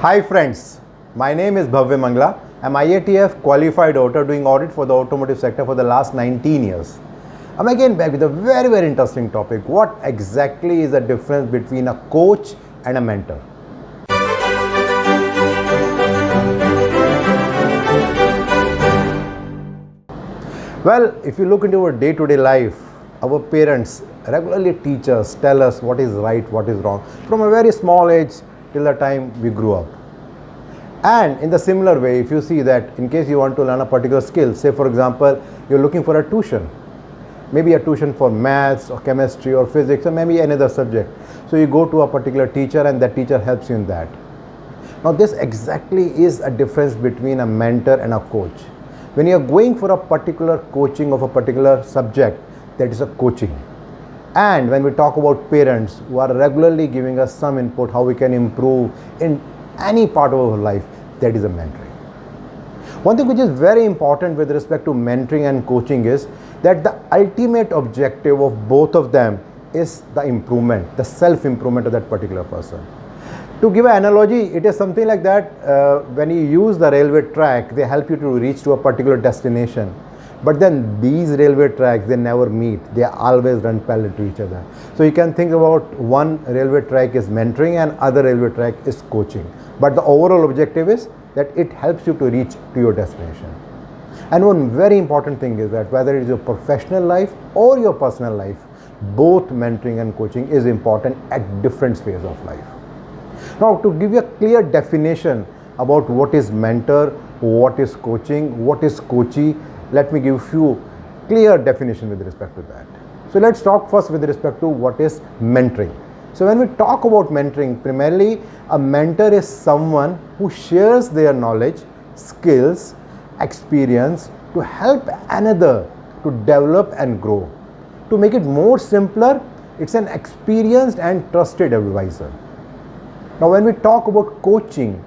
Hi friends, my name is Bhavya Mangla. I'm IATF qualified auditor doing audit for the automotive sector for the last 19 years. I'm again back with a very interesting topic. What exactly is the difference between a coach and a mentor? Well, if you look into our day-to-day life, our parents regularly teach us, tell us what is right, what is wrong, from a very small age till the time we grew up. And in the similar way, if you see that in case you want to learn a particular skill, say for example, you're looking for a tuition, maybe a tuition for maths or chemistry or physics or maybe another subject. So you go to a particular teacher and that teacher helps you in that. Now this exactly is a difference between a mentor and a coach. When you are going for a particular coaching of a particular subject, that is a coaching. And when we talk about parents who are regularly giving us some input how we can improve in any part of our life, that is a mentoring. One thing which is very important with respect to mentoring and coaching is that the ultimate objective of both of them is the improvement, the self-improvement of that particular person. To give an analogy, it is something like that when you use the railway track, they help you to reach to a particular destination. But then these railway tracks, they never meet. They always run parallel to each other. So you can think about one railway track is mentoring and other railway track is coaching. But the overall objective is that it helps you to reach to your destination. And one very important thing is that whether it is your professional life or your personal life, both mentoring and coaching is important at different phases of life. Now, to give you a clear definition about what is mentor, what is coaching, what is coachee, let me give a few clear definitions with respect to that. So let's talk first with respect to what is mentoring. So when we talk about mentoring, primarily a mentor is someone who shares their knowledge, skills, experience to help another to develop and grow. To make it more simpler, it's an experienced and trusted advisor. Now when we talk about coaching,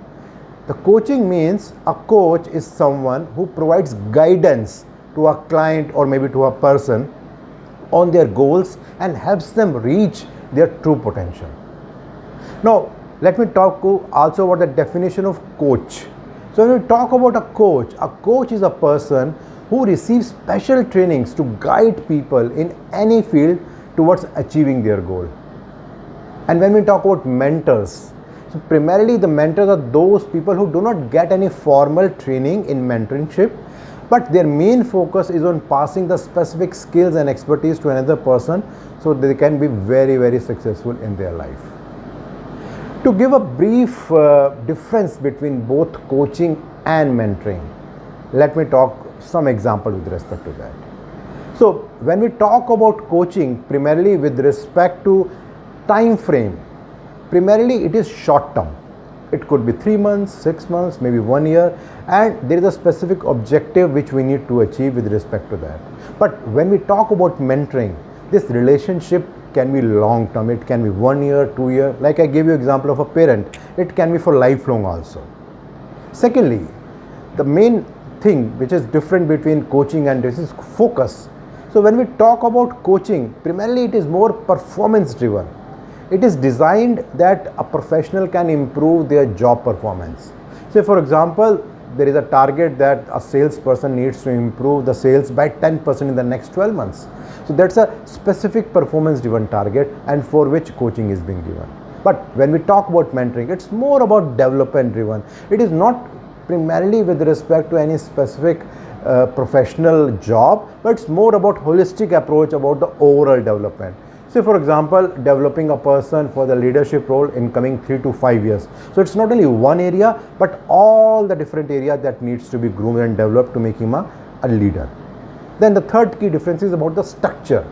the coaching means a coach is someone who provides guidance to a client or maybe to a person on their goals and helps them reach their true potential. Now, let me talk also about the definition of coach. So when we talk about a coach is a person who receives special trainings to guide people in any field towards achieving their goal. And when we talk about mentors, so primarily the mentors are those people who do not get any formal training in mentorship, but their main focus is on passing the specific skills and expertise to another person so they can be very successful in their life. To give a brief difference between both coaching and mentoring, let me talk some example with respect to that. So when we talk about coaching, primarily with respect to time frame, primarily it is short term. It could be 3 months, 6 months, maybe 1 year, and there is a specific objective which we need to achieve with respect to that. But when we talk about mentoring, this relationship can be long term. It can be 1 year, 2 years. Like I gave you example of a parent, it can be for lifelong also. Secondly, the main thing which is different between coaching and this is focus. So when we talk about coaching, primarily it is more performance driven. It is designed that a professional can improve their job performance. Say for example, there is a target that a salesperson needs to improve the sales by 10% in the next 12 months. So that's a specific performance driven target and for which coaching is being given. But when we talk about mentoring, it's more about development driven. It is not primarily with respect to any specific professional job, but it's more about holistic approach about the overall development. Say for example, developing a person for the leadership role in coming 3 to 5 years. So it's not only one area, but all the different areas that needs to be groomed and developed to make him a leader. Then the third key difference is about the structure.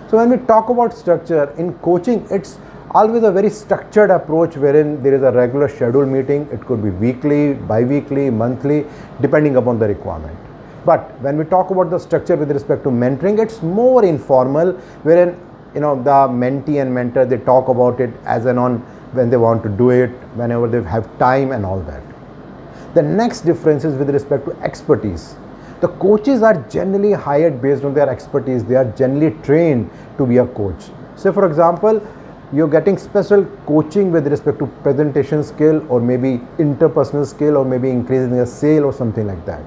So when we talk about structure, in coaching, it's always a very structured approach wherein there is a regular scheduled meeting. It could be weekly, bi-weekly, monthly, depending upon the requirement. But when we talk about the structure with respect to mentoring, it's more informal, wherein the mentee and mentor, they talk about it as and on when they want to do it, whenever they have time and all that. The next difference is with respect to expertise. The coaches are generally hired based on their expertise. They are generally trained to be a coach. Say for example, you're getting special coaching with respect to presentation skill or maybe interpersonal skill or maybe increasing a sale or something like that.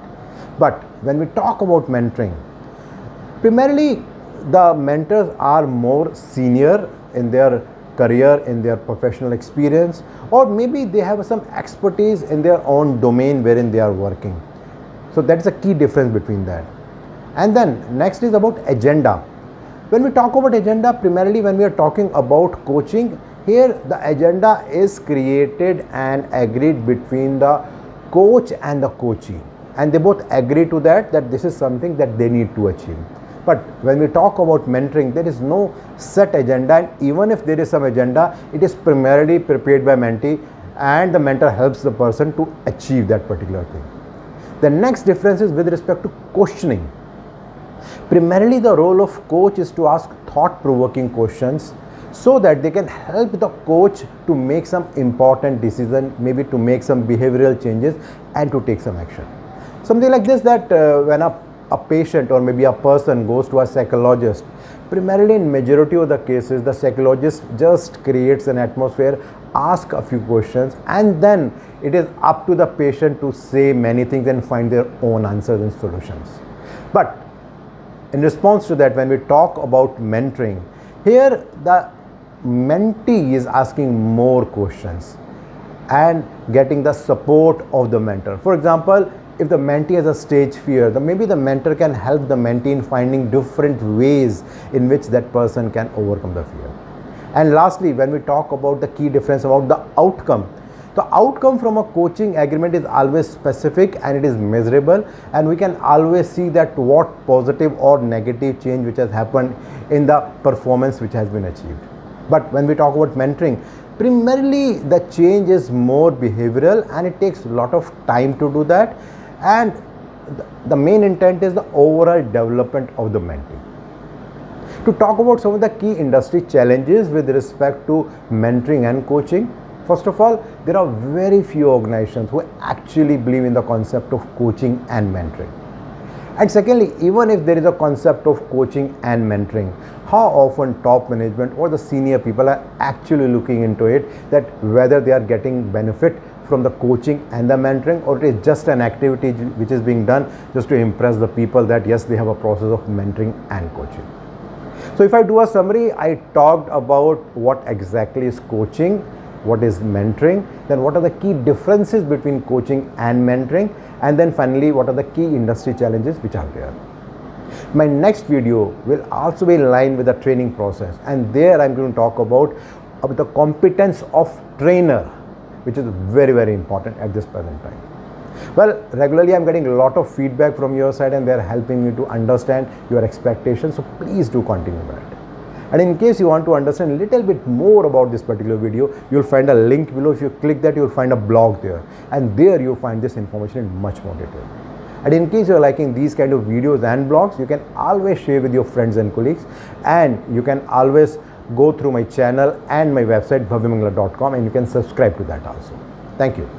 But when we talk about mentoring, primarily the mentors are more senior in their career, in their professional experience, or maybe they have some expertise in their own domain wherein they are working. So that's a key difference between that. And then next is about agenda. When we talk about agenda, primarily when we are talking about coaching, here the agenda is created and agreed between the coach and the coachee, and they both agree to that this is something that they need to achieve. But when we talk about mentoring, there is no set agenda, and even if there is some agenda, it is primarily prepared by mentee, and the mentor helps the person to achieve that particular thing. The next difference is with respect to questioning. Primarily the role of coach is to ask thought-provoking questions so that they can help the coach to make some important decision, maybe to make some behavioral changes and to take some action. Something like this, that when a patient or maybe a person goes to a psychologist, primarily in majority of the cases the psychologist just creates an atmosphere, ask a few questions, and then it is up to the patient to say many things and find their own answers and solutions. But in response to that, when we talk about mentoring, here the mentee is asking more questions and getting the support of the mentor. For example, if the mentee has a stage fear, then maybe the mentor can help the mentee in finding different ways in which that person can overcome the fear. And lastly, when we talk about the key difference about the outcome, the outcome from a coaching agreement is always specific and it is measurable, and we can always see that what positive or negative change which has happened in the performance which has been achieved. But when we talk about mentoring, primarily the change is more behavioral and it takes a lot of time to do that, and the main intent is the overall development of the mentee. To talk about some of the key industry challenges with respect to mentoring and coaching, first of all, there are very few organizations who actually believe in the concept of coaching and mentoring. And secondly, even if there is a concept of coaching and mentoring, how often top management or the senior people are actually looking into it, that whether they are getting benefit from the coaching and the mentoring, or it is just an activity which is being done just to impress the people that yes, they have a process of mentoring and coaching. So if I do a summary, I talked about what exactly is coaching, what is mentoring, then what are the key differences between coaching and mentoring, and then finally what are the key industry challenges which are there. My next video will also be in line with the training process, and there I'm going to talk about the competence of trainer, which is very, very important at this present time. Well, regularly I'm getting a lot of feedback from your side and they're helping me to understand your expectations, so please do continue that. And in case you want to understand a little bit more about this particular video, you'll find a link below. If you click that, you'll find a blog there, and there you'll find this information in much more detail. And in case you're liking these kind of videos and blogs, you can always share with your friends and colleagues, and you can always go through my channel and my website bhavyamangla.com, and you can subscribe to that also. Thank you.